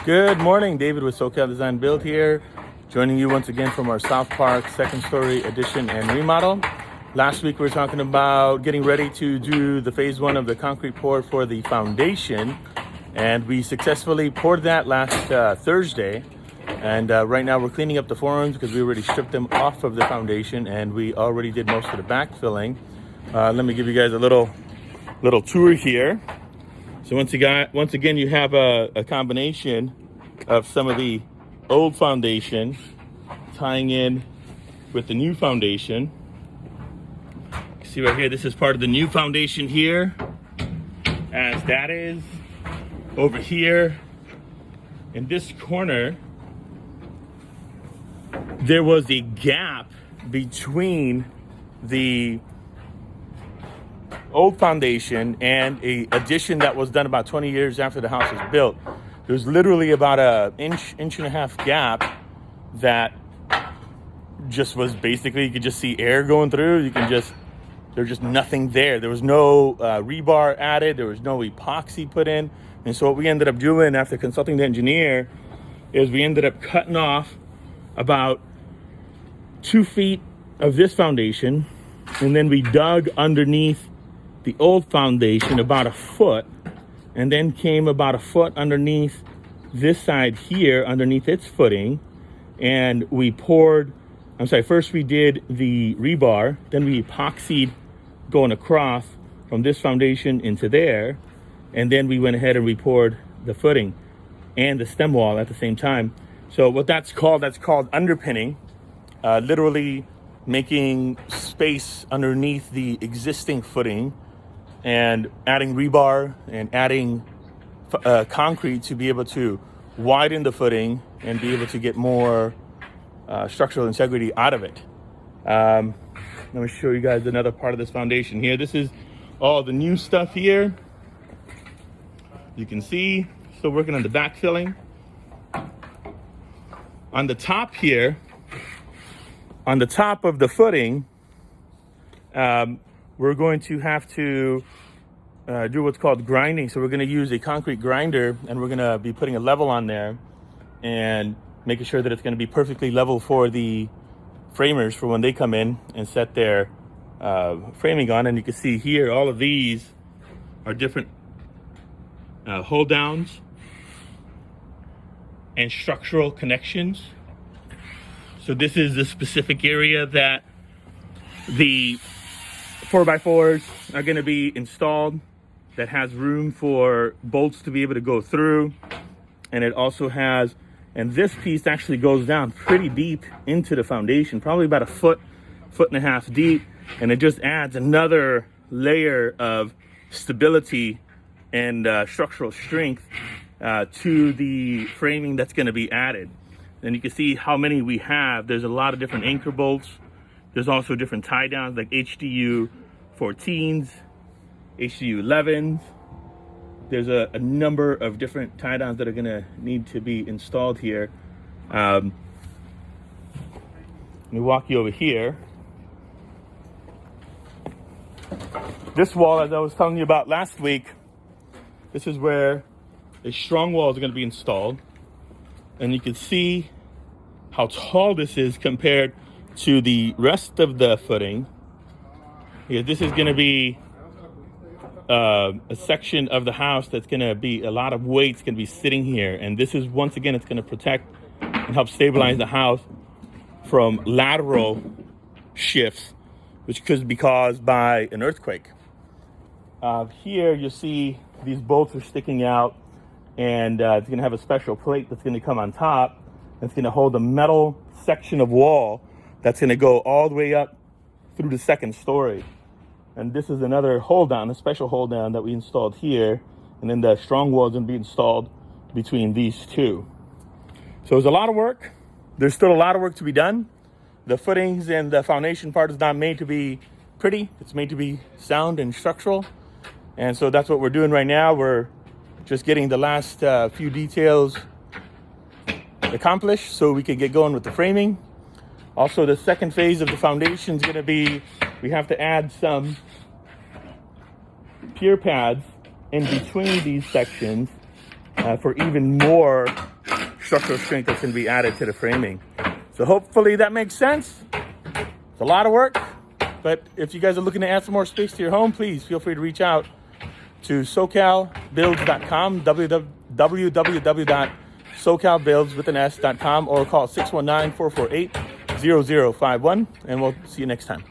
Good morning, David with SoCal Design Build here, joining you once again from our South Park second story addition and remodel. Last week we were talking about getting ready to do the phase one of the concrete pour for the foundation, and we successfully poured that last Thursday. And right now we're cleaning up the forms because we already stripped them off of the foundation and we already did most of the backfilling. Let me give you guys a little tour here. So once again, you have a combination of some of the old foundation tying in with the new foundation. You see right here, this is part of the new foundation here, as that is. Over here, in this corner, there was a gap between the old foundation and a addition that was done about 20 years after the house was built. There's literally about an inch and a half gap that just was basically, you could just see air going through. There's just nothing there. There was no rebar added. There was no epoxy put in. And so what we ended up doing after consulting the engineer is we ended up cutting off about 2 feet of this foundation. And then we dug underneath the old foundation about a foot, and then came about a foot underneath this side here, underneath its footing. And we poured, first we did the rebar, then we epoxied going across from this foundation into there. And then we went ahead and we poured the footing and the stem wall at the same time. So what that's called underpinning, literally making space underneath the existing footing and adding rebar and adding concrete to be able to widen the footing and be able to get more structural integrity out of it. Let me show you guys another part of this foundation here. This is all the new stuff here. You can see, still working on the backfilling. On the top here, on the top of the footing, we're going to have to do what's called grinding. So we're going to use a concrete grinder, and we're going to be putting a level on there and making sure that it's going to be perfectly level for the framers for when they come in and set their framing on. And you can see here, all of these are different hold downs and structural connections. So this is the specific area that the 4x4s are going to be installed, that has room for bolts to be able to go through. And it also has, and this piece actually goes down pretty deep into the foundation, probably about a foot and a half deep. And it just adds another layer of stability and structural strength to the framing that's going to be added. And you can see how many we have. There's a lot of different anchor bolts. There's also different tie downs like HDU 14s, HDU 11s. There's a number of different tie downs that are gonna need to be installed here. Let me walk you over here. This wall, as I was telling you about last week, this is where a strong wall is gonna be installed. And you can see how tall this is compared to the rest of the footing. Yeah, this is going to be a section of the house that's going to be a lot of weight's going to be sitting here, and this is, once again, it's going to protect and help stabilize the house from lateral shifts, which could be caused by an earthquake. Here you see these bolts are sticking out, and it's going to have a special plate that's going to come on top. It's going to hold a metal section of wall that's going to go all the way up through the second story. And this is another hold down, a special hold down that we installed here. And then the strong wall is going to be installed between these two. So it's a lot of work. There's still a lot of work to be done. The footings and the foundation part is not made to be pretty. It's made to be sound and structural. And so that's what we're doing right now. We're just getting the last few details accomplished so we can get going with the framing. Also, the second phase of the foundation is going to be, we have to add some pier pads in between these sections for even more structural strength that's going to be added to the framing. So hopefully that makes sense. It's a lot of work, but if you guys are looking to add some more space to your home, please feel free to reach out to SoCalBuilds.com, www.SoCalBuilds.com, or call 619-448-0051, and we'll see you next time.